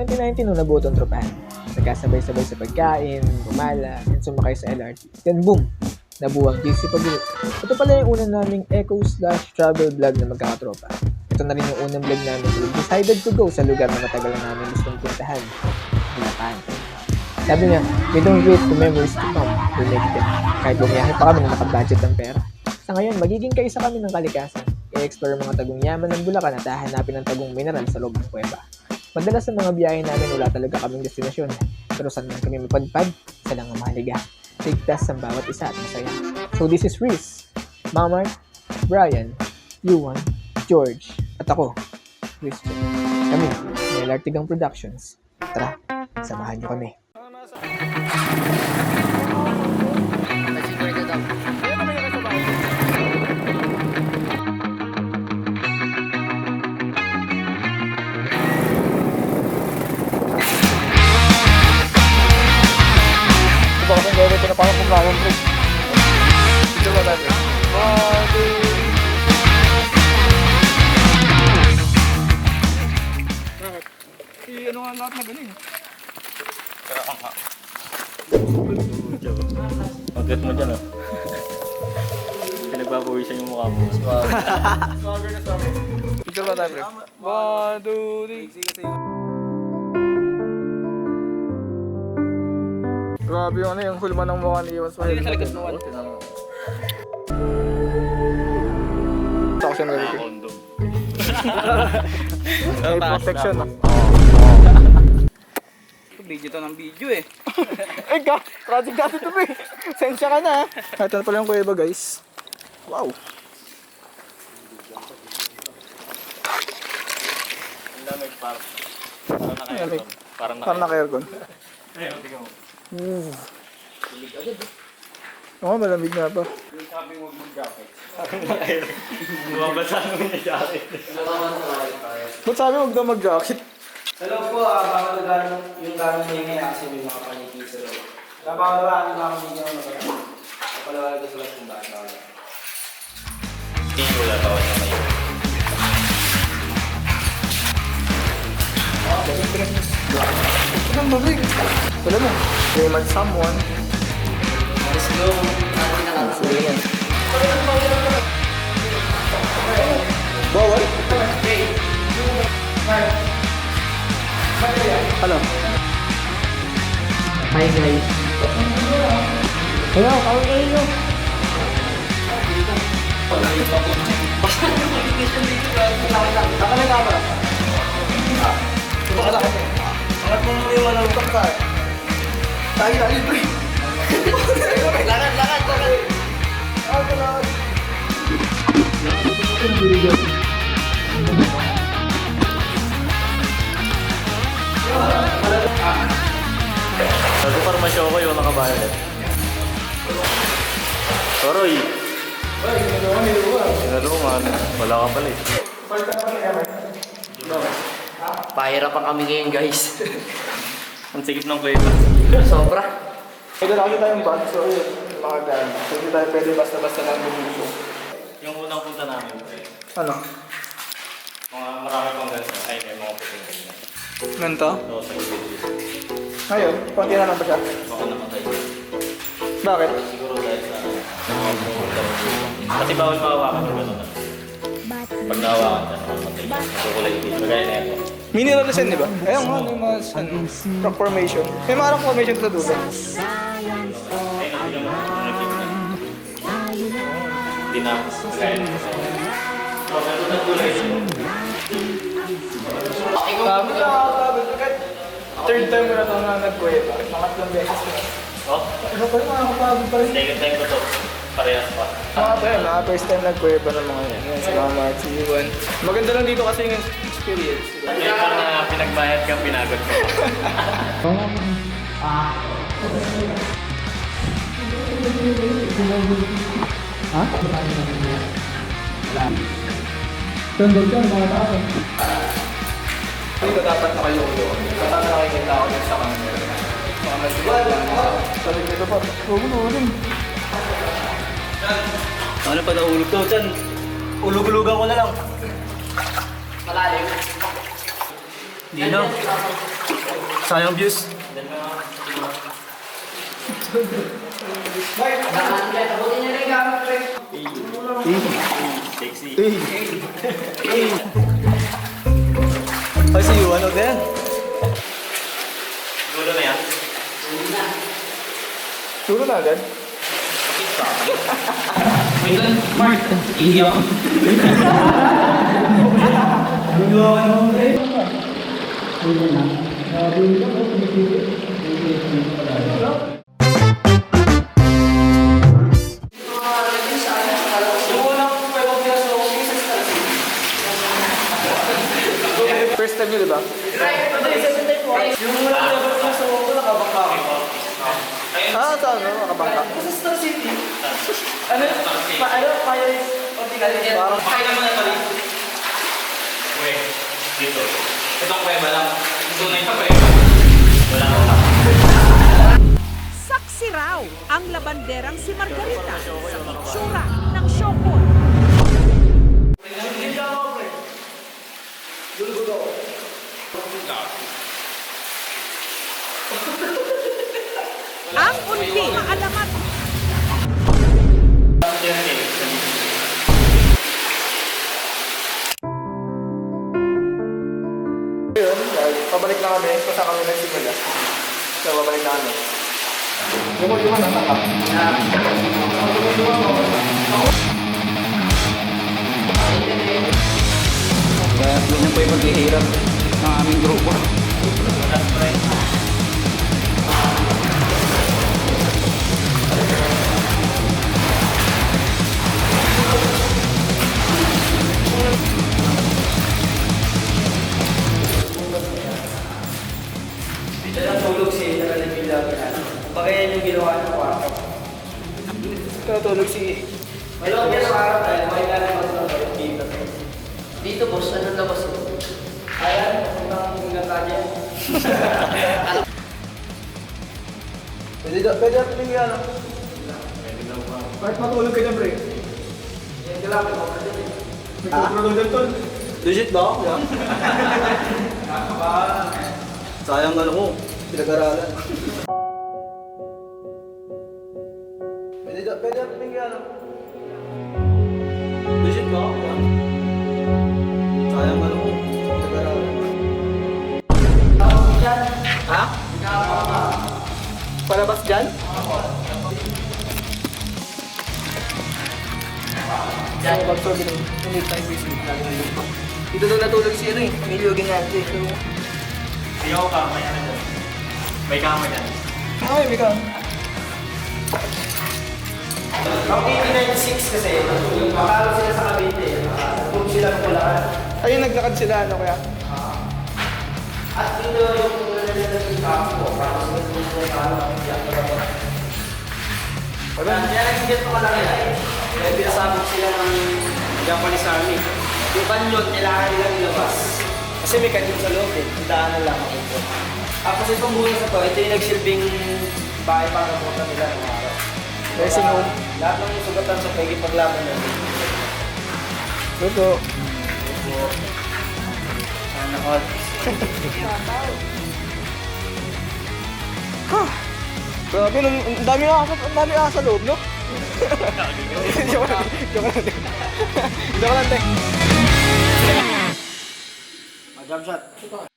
2019 nung nabuo tong tropahan. Nagkasabay-sabay sa pagkain, gumala, and sumakay sa LRT. Then boom! Nabuo ang GC Pagulot. Ito pala yung unang naming eco/travel vlog na magkakatropa. Ito na rin yung unang vlog namin we decided to go sa lugar na matagal na namin gustong puntahan. Bulacan. Sabi niya, we don't wait for memories to come, we make them. Kahit bumiyahe pa kami na nakabudget ng pera. Sa ngayon, magiging kaisa kami ng kalikasan. I-explore mga tagong yaman ng Bulacan at hahanapin ang tagong mineral sa loob ng kuweba. Madalas sa mga biyahe namin wala talaga kaming destinasyon. Pero saan man kami mapadpad, isa lang ang mahalaga. Ligtas ang bawat isa at masaya. So this is Reese, Mamart, Brian, Yuan, George, at ako, Christian. Kami, may Lartigang Productions. Tara, samahan niyo kami. Baka kung gawin ito na parang kumakalang trip. Ito ba natin? Ano nga lahat na galing? Kaya ka nga. Mag-get mo dyan, oh. Pinagpapawisan yung mukha mo. Swagger na swagger. Ito ba tayo? 1, 2, 3. Grabe yung ano yung hulma ng mukha ni Iwan Swahili. Sa likod mo, ano? Ako siya nalagay. Condom. May protection, ah. Video to ng video eh. Eh ka, project natin ito eh. Sensya ka na ha. Ito na pala yung kuweba guys. Wow. Ang lamig parang naka-aircon. Parang naka-aircon. Ayun, tingnan mo. Oo, malamig nga pa. Sabi huwag mag-jacket. Bumabasa naman yung jacket. Ba't sabi huwag daw mag-jacket? Hello po, baka yung gano'n hingi kasi may mga paniki sa loob. Kapag wala, mga paniki na magkakaroon. Kapalawalan ko sila kung bakit wala. Hindi ko latawa niya ngayon. Ito ang babig. Alam mo, blame on someone. Let's go. Sige yan. Bawal? Hello. Hi guys. Hello, how are you? Baka na camera. Baka na. Angat mo muna yung walang ka. Tayo, libre. Lakad. Sabi parang masyaw ko yung naka-violet. Toroy! Sinalungan. Wala ka pala eh. Pahirapan kami ngayon guys. Ang sikip ng flavor. Sobra. May dala kasi tayong bag, so yun, mga gamit. So hindi tayo pwede basta-basta lang bumili. Yung unang punta namin, Ano? mga marami pang ganito. Ay, may mga puting ganito. Ganito? So, sa video. Ngayon, konti na lang ba siya? Baka namatay. Bakit? Siguro dahil sa mga pumunta rin dito. Kasi bawal mahawakan yung gano'n. Pag nahawakan ka, namatay ka. Kukulay dito. Kagaya na ito. Mineral na siya, di ba? Ayun nga, may mga rock formation. May mga rock formation sa dulo. Ayun, hindi naman. Hindi na. Kagaya na ito. So, meron na kulay dito. Sabi na ako, third time ko na ito na nag-kuweba. Pangatlong beses ko na. Oh, Ano pa yung mga kapagod pa rin? second time ko to. Parehas pa. Mga ba yun, first time nag-kuweba ng mga yan. Yan, salamat, si Iwan. Maganda lang dito kasi yung experience. Ito na pinagbayad kang pinagod ko. Dito dapat nakayulo. Dapat nakikita ako sa camera. Mga masibat lang. Sabi ko pa, huwag mo rin. Ano pa nahulog to? Diyan, ulug-ulugan ko na lang. Malalim. Hindi na. Sayang views. Sexy. Ay, si Yuan o din. Gulo na yan. Turo na agad. Mark, hindi ako. First time nyo, di ba? Yung walang level na sa ako, nakabaka ako. Ah, sa ano? Makabangka. Sa Star City. Ano? Pirates. Parang kaya mo na ito rin. Uwe, dito. Ito ang kuweba lang. Tunay na kuweba. Wala ko pa. Saksi raw ang labanderang si Margarita sa itsura ng Shokon. Ang unti na alamat Yun, pabalik na kami. Kung saan kami nagsimula. So, pabalik na kami. Yung nataka. Kaya ganyan po yung paghihirap ng aming grupo. Dito lang tulog si Naraling Villagran. Pagayan yung ginawa ng kwarto. Natulog si... Malawag yan ang araw dahil may lalabas na kayo dito. Dito boss, anong labas mo? Ayan, ang nagkakanya. Pwede natin yung ano. Kahit matulog ka na, pre. Yan ka lang, may mga dyan eh. May kontrol doon, tol. Legit ba? Sayang ano mo, pinag-aralan. Pwede natin yung ano. Legit ba? Sayang ano mo, pinag-aralan. Ha? Palabas dyan? Diyan. Pag-sorry ng unit time visit namin ng lupa. Dito daw natulog si ano eh, Emilio Ganyante. Ayaw ka, may ano dyan. May kama dyan. Ay, may ka. Ang 89-6 kasi, makalo sila sa Cavite. Kung sila ng Bulacan. Ayun, naglakad sila, ano kaya? At dito yung nalalalang campo, para sa mga makalo ang iyak na ba? Kaya nagsigit ko malaki na eh. Kaya pinasabog sila ng Japanese Army. Yung kanyon, kailangan nilang ilabas. Kasi may kanyon sa loob eh. Daanan lang ako ito. Tapos itong buhay sa to, ito yung nagsilbing bahay para pumunta nila ng araw. Nursing home. Lahat ng sugatan sa pagkipaglaban natin. Luto. Sana all. Grabe, ang dami asa sa loob, no? Joke lang. Joke lang, te. Jump shot.